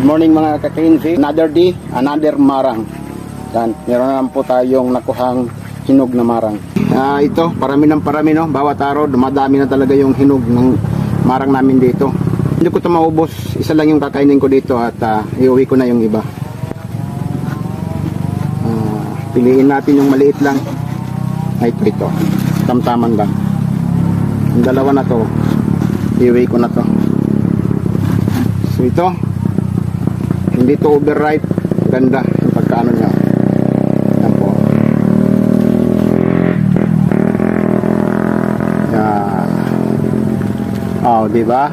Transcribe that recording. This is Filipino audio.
Good morning mga ka-Cleansy. Another day, another marang. Yan, meron na po tayong nakuhang hinog na marang. Ito, parami ng parami, no? Bawat araw, dumadami na talaga yung hinog ng marang namin dito. Hindi ko ito maubos. Isa lang yung kakainin ko dito at iuwi ko na yung iba. Piliin natin yung maliit lang. Ito. Tamtaman lang. Yung dalawa na to, iuwi ko na to. So ito, hindi to overripe. Ganda yung pagkaano niya. Yan po. Yan. Oh, di ba?